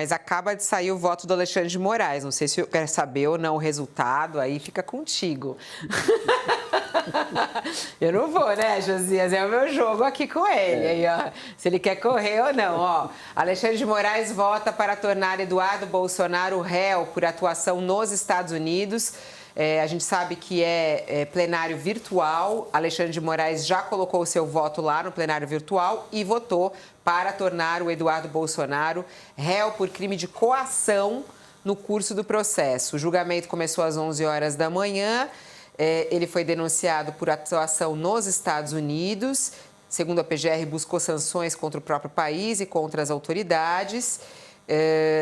Mas acaba de sair o voto do Alexandre de Moraes. Não sei se quer saber ou não o resultado, aí fica contigo. Eu não vou, né, Josias? É o meu jogo aqui com ele. Aí, ó, se ele quer correr ou não. Ó, Alexandre de Moraes vota para tornar Eduardo Bolsonaro réu por atuação nos Estados Unidos. A gente sabe que é plenário virtual. Alexandre de Moraes já colocou o seu voto lá no plenário virtual e votou para tornar o Eduardo Bolsonaro réu por crime de coação no curso do processo. O julgamento começou às 11 horas da manhã. Ele foi denunciado por atuação nos Estados Unidos. Segundo a PGR, buscou sanções contra o próprio país e contra as autoridades.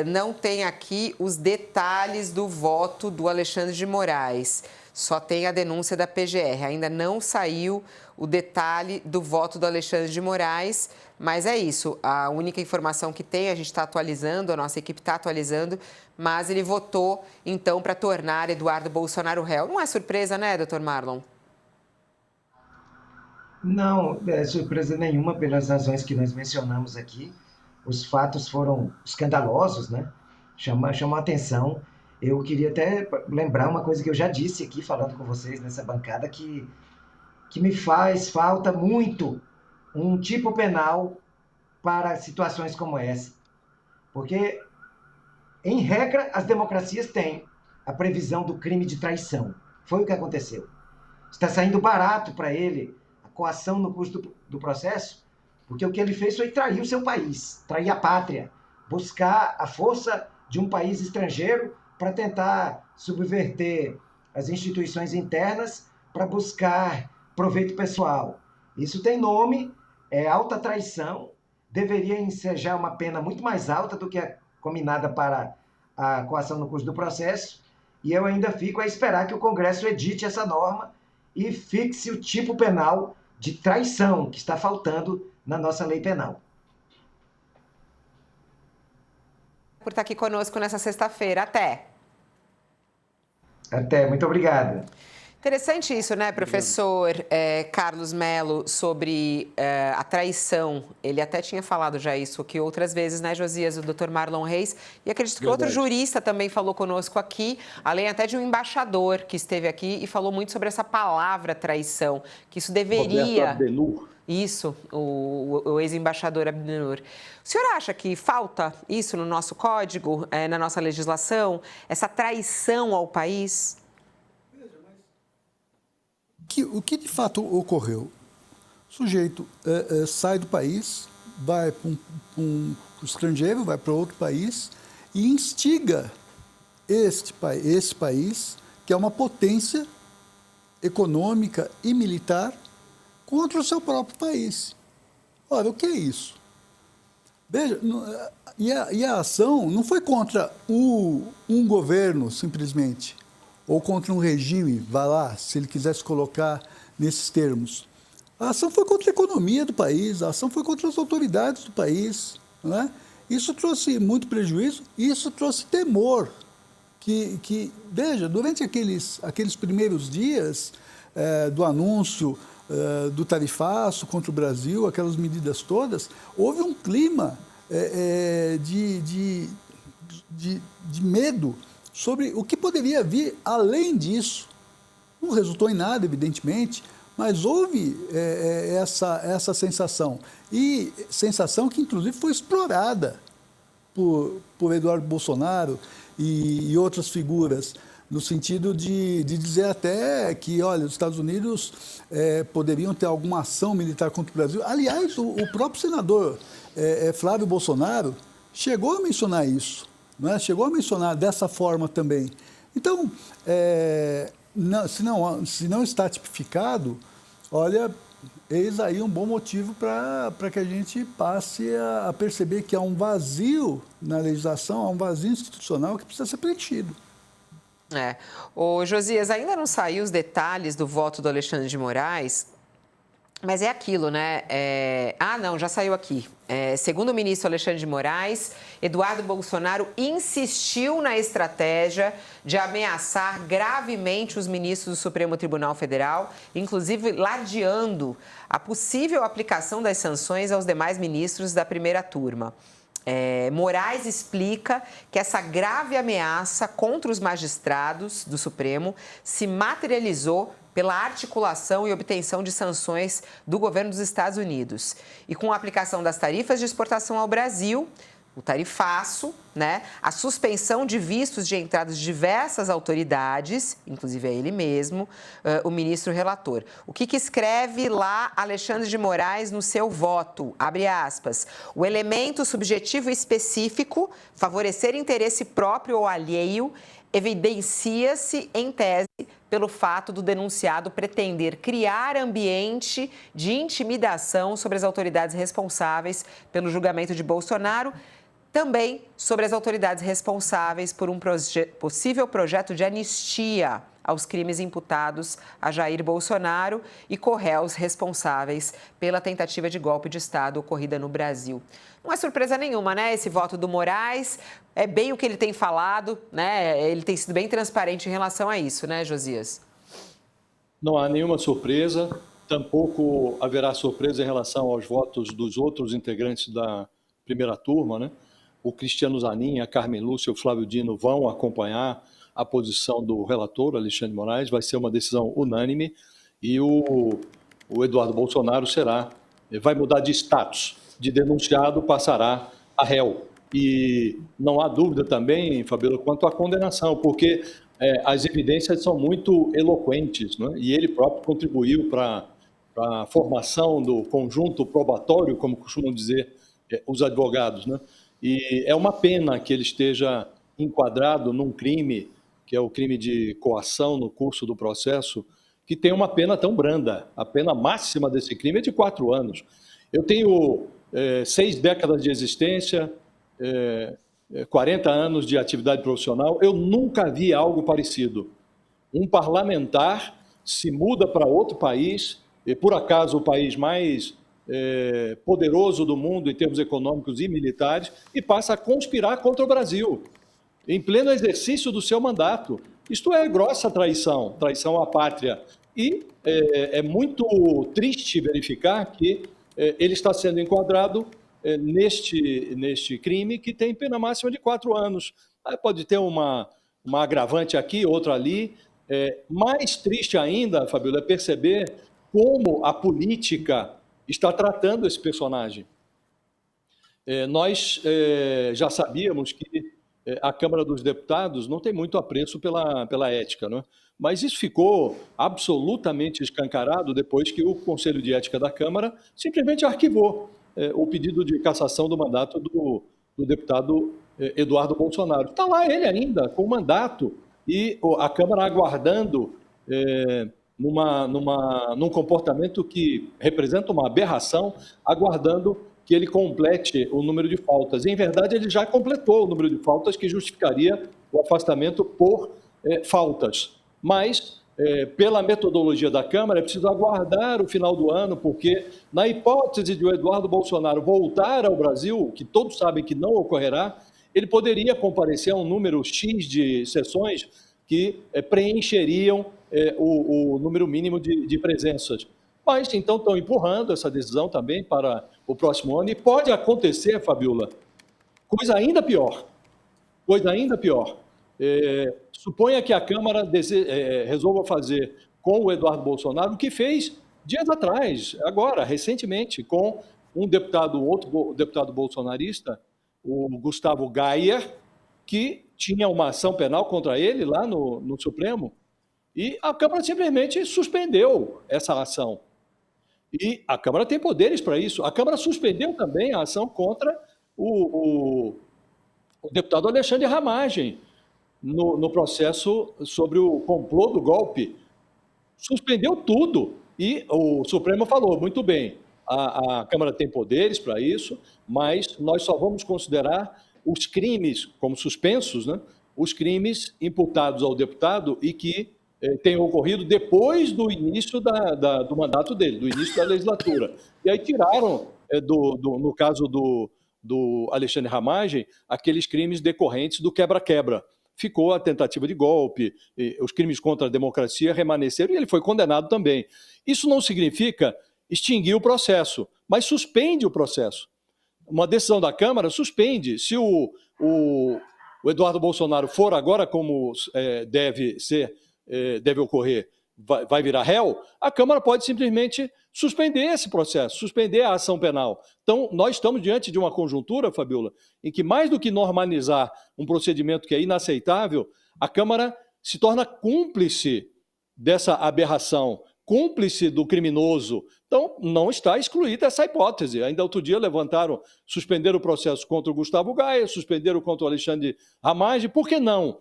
Não tem aqui os detalhes do voto do Alexandre de Moraes. Só tem a denúncia da PGR. Ainda não saiu o detalhe do voto do Alexandre de Moraes, mas é isso. A única informação que tem, a gente está atualizando, a nossa equipe está atualizando, mas ele votou, então, para tornar Eduardo Bolsonaro réu. Não é surpresa, né, doutor Marlon? Não é surpresa nenhuma pelas razões que nós mencionamos aqui. Os fatos foram escandalosos, né? Chamam a atenção. Eu queria até lembrar uma coisa que eu já disse aqui, falando com vocês nessa bancada, que me faz falta muito um tipo penal para situações como essa. Porque, em regra, as democracias têm a previsão do crime de traição. Foi o que aconteceu. Está saindo barato para ele a coação no curso do processo, porque o que ele fez foi trair o seu país, trair a pátria, buscar a força de um país estrangeiro para tentar subverter as instituições internas para buscar proveito pessoal. Isso tem nome, é alta traição, deveria ensejar uma pena muito mais alta do que a combinada para a coação no curso do processo, e eu ainda fico a esperar que o Congresso edite essa norma e fixe o tipo penal de traição que está faltando na nossa lei penal. Por estar aqui conosco nessa sexta-feira. Até! Até, muito obrigado. Interessante isso, né, professor Carlos Melo, sobre a traição. Ele até tinha falado já isso aqui outras vezes, né, Josias, o doutor Marlon Reis. E acredito que outro jurista também falou conosco aqui, além até de um embaixador que esteve aqui e falou muito sobre essa palavra traição, que isso deveria... Roberto Abdenur. Isso, o ex-embaixador Abdenur. O senhor acha que falta isso no nosso código, na nossa legislação, traição ao país? O que de fato ocorreu? O sujeito sai do país, vai para um estrangeiro, vai para outro país e instiga esse país, que é uma potência econômica e militar, contra o seu próprio país. Ora, o que é isso? Veja, e a ação não foi contra um governo, simplesmente, ou contra um regime, vá lá, se ele quisesse colocar nesses termos. A ação foi contra a economia do país, a ação foi contra as autoridades do país. Né? Isso trouxe muito prejuízo, isso trouxe temor. Veja, durante aqueles primeiros dias do anúncio do tarifaço contra o Brasil, aquelas medidas todas, houve um clima de medo sobre o que poderia vir além disso. Não resultou em nada, evidentemente, mas houve essa sensação. E sensação que, inclusive, foi explorada por Eduardo Bolsonaro e outras figuras, no sentido de dizer até que, olha, os Estados Unidos poderiam ter alguma ação militar contra o Brasil. Aliás, o próprio senador Flávio Bolsonaro chegou a mencionar isso, né? Chegou a mencionar dessa forma também. Então, se não está tipificado, olha, eis aí um bom motivo para que a gente passe a perceber que há um vazio na legislação, há um vazio institucional que precisa ser preenchido. Ô, Josias, ainda não saiu os detalhes do voto do Alexandre de Moraes, mas é aquilo, né? Não, já saiu aqui. Segundo o ministro Alexandre de Moraes, Eduardo Bolsonaro insistiu na estratégia de ameaçar gravemente os ministros do Supremo Tribunal Federal, inclusive ladeando a possível aplicação das sanções aos demais ministros da primeira turma. Moraes explica que essa grave ameaça contra os magistrados do Supremo se materializou pela articulação e obtenção de sanções do governo dos Estados Unidos. E com a aplicação das tarifas de exportação ao Brasil, o tarifaço, né, a suspensão de vistos de entrada de diversas autoridades, inclusive é ele mesmo, o ministro relator. O que escreve lá Alexandre de Moraes no seu voto? Abre aspas. O elemento subjetivo específico, favorecer interesse próprio ou alheio, evidencia-se, em tese, pelo fato do denunciado pretender criar ambiente de intimidação sobre as autoridades responsáveis pelo julgamento de Bolsonaro, também sobre as autoridades responsáveis por um possível projeto de anistia aos crimes imputados a Jair Bolsonaro e corréus responsáveis pela tentativa de golpe de Estado ocorrida no Brasil. Não é surpresa nenhuma, né? Esse voto do Moraes é bem o que ele tem falado, né? Ele tem sido bem transparente em relação a isso, né, Josias? Não há nenhuma surpresa, tampouco haverá surpresa em relação aos votos dos outros integrantes da primeira turma, né? O Cristiano Zanin, a Carmen Lúcia e o Flávio Dino vão acompanhar a posição do relator, Alexandre de Moraes, vai ser uma decisão unânime e o Eduardo Bolsonaro vai mudar de status, de denunciado passará a réu. E não há dúvida também, Fabíola, quanto à condenação, porque as evidências são muito eloquentes, né? E ele próprio contribuiu para a formação do conjunto probatório, como costumam dizer os advogados, né? E é uma pena que ele esteja enquadrado num crime, que é o crime de coação no curso do processo, que tem uma pena tão branda. A pena máxima desse crime é de 4 anos. Eu tenho 6 décadas de existência, 40 anos de atividade profissional, eu nunca vi algo parecido. Um parlamentar se muda para outro país, e por acaso o país mais poderoso do mundo em termos econômicos e militares, e passa a conspirar contra o Brasil, em pleno exercício do seu mandato. Isto é grossa traição, traição à pátria. E é muito triste verificar que ele está sendo enquadrado neste crime que tem pena máxima de 4 anos. Pode ter uma agravante aqui, outra ali. Mais triste ainda, Fabíola, é perceber como a política está tratando esse personagem. Nós já sabíamos que a Câmara dos Deputados não tem muito apreço pela ética, não é? Mas isso ficou absolutamente escancarado depois que o Conselho de Ética da Câmara simplesmente arquivou o pedido de cassação do mandato do deputado Eduardo Bolsonaro. Está lá ele ainda, com o mandato, e a Câmara aguardando num comportamento que representa uma aberração, aguardando que ele complete o número de faltas. Em verdade, ele já completou o número de faltas que justificaria o afastamento por faltas. Mas, pela metodologia da Câmara, é preciso aguardar o final do ano, porque, na hipótese de o Eduardo Bolsonaro voltar ao Brasil, que todos sabem que não ocorrerá, ele poderia comparecer a um número X de sessões que preencheriam o número mínimo de presenças. Mas, então, estão empurrando essa decisão também para o próximo ano. E pode acontecer, Fabíola, coisa ainda pior. Suponha que a Câmara resolva fazer com o Eduardo Bolsonaro o que fez dias atrás, agora, recentemente, com outro deputado bolsonarista, o Gustavo Gayer, que tinha uma ação penal contra ele lá no Supremo, e a Câmara simplesmente suspendeu essa ação. E a Câmara tem poderes para isso. A Câmara suspendeu também a ação contra o deputado Alexandre Ramagem, no processo sobre o complô do golpe. Suspendeu tudo. E o Supremo falou, muito bem, a Câmara tem poderes para isso, mas nós só vamos considerar os crimes como suspensos, né? Os crimes imputados ao deputado e que tenham ocorrido depois do início do mandato dele, do início da legislatura. E aí tiraram, no caso do Alexandre Ramagem, aqueles crimes decorrentes do quebra-quebra. Ficou a tentativa de golpe, os crimes contra a democracia remanesceram e ele foi condenado também. Isso não significa extinguir o processo, mas suspende o processo. uma decisão da Câmara suspende. Se o Eduardo Bolsonaro for agora, como deve ocorrer, vai virar réu, a Câmara pode simplesmente suspender esse processo, suspender a ação penal. Então, nós estamos diante de uma conjuntura, Fabiola, em que mais do que normalizar um procedimento que é inaceitável, a Câmara se torna cúmplice dessa aberração, cúmplice do criminoso. Então, não está excluída essa hipótese. Ainda outro dia suspenderam o processo contra o Gustavo Gaia, suspenderam contra o Alexandre Ramage. Por que não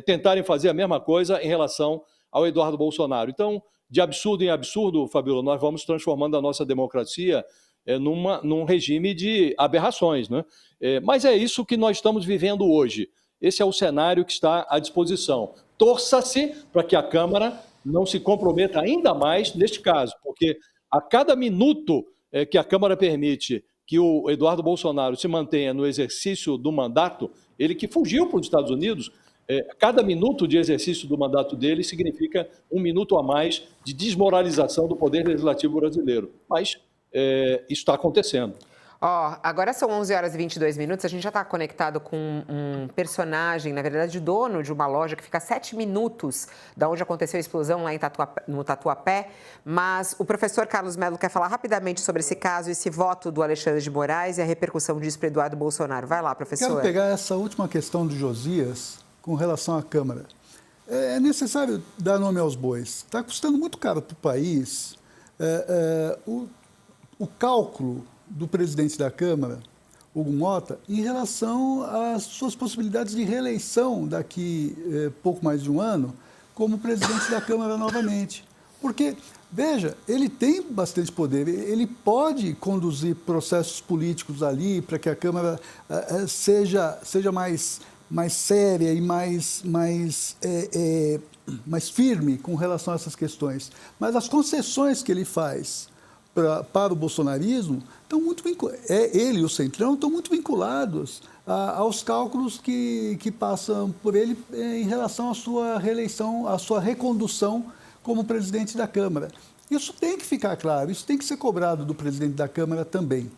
tentarem fazer a mesma coisa em relação ao Eduardo Bolsonaro? Então, de absurdo em absurdo, Fabiola, nós vamos transformando a nossa democracia num regime de aberrações, né? Mas é isso que nós estamos vivendo hoje. Esse é o cenário que está à disposição. Torça-se para que a Câmara não se comprometa ainda mais neste caso, porque a cada minuto que a Câmara permite que o Eduardo Bolsonaro se mantenha no exercício do mandato, ele que fugiu para os Estados Unidos, cada minuto de exercício do mandato dele significa um minuto a mais de desmoralização do Poder Legislativo brasileiro. Mas isso está acontecendo. Agora são 11 horas e 22 minutos, a gente já está conectado com um personagem, na verdade, dono de uma loja que fica a 7 minutos da onde aconteceu a explosão lá no Tatuapé, mas o professor Carlos Melo quer falar rapidamente sobre esse caso, esse voto do Alexandre de Moraes e a repercussão disso para Eduardo Bolsonaro. Vai lá, professor. Quero pegar essa última questão do Josias com relação à Câmara. É necessário dar nome aos bois. Está custando muito caro para o país o cálculo do presidente da Câmara, Hugo Mota, em relação às suas possibilidades de reeleição daqui pouco mais de um ano como presidente da Câmara novamente. Porque, veja, ele tem bastante poder, ele pode conduzir processos políticos ali para que a Câmara seja mais séria e mais firme com relação a essas questões. Mas as concessões que ele faz para o bolsonarismo estão muito ele e o Centrão estão muito vinculados aos cálculos que passam por ele em relação à sua reeleição, à sua recondução como presidente da Câmara. Isso tem que ficar claro, isso tem que ser cobrado do presidente da Câmara também.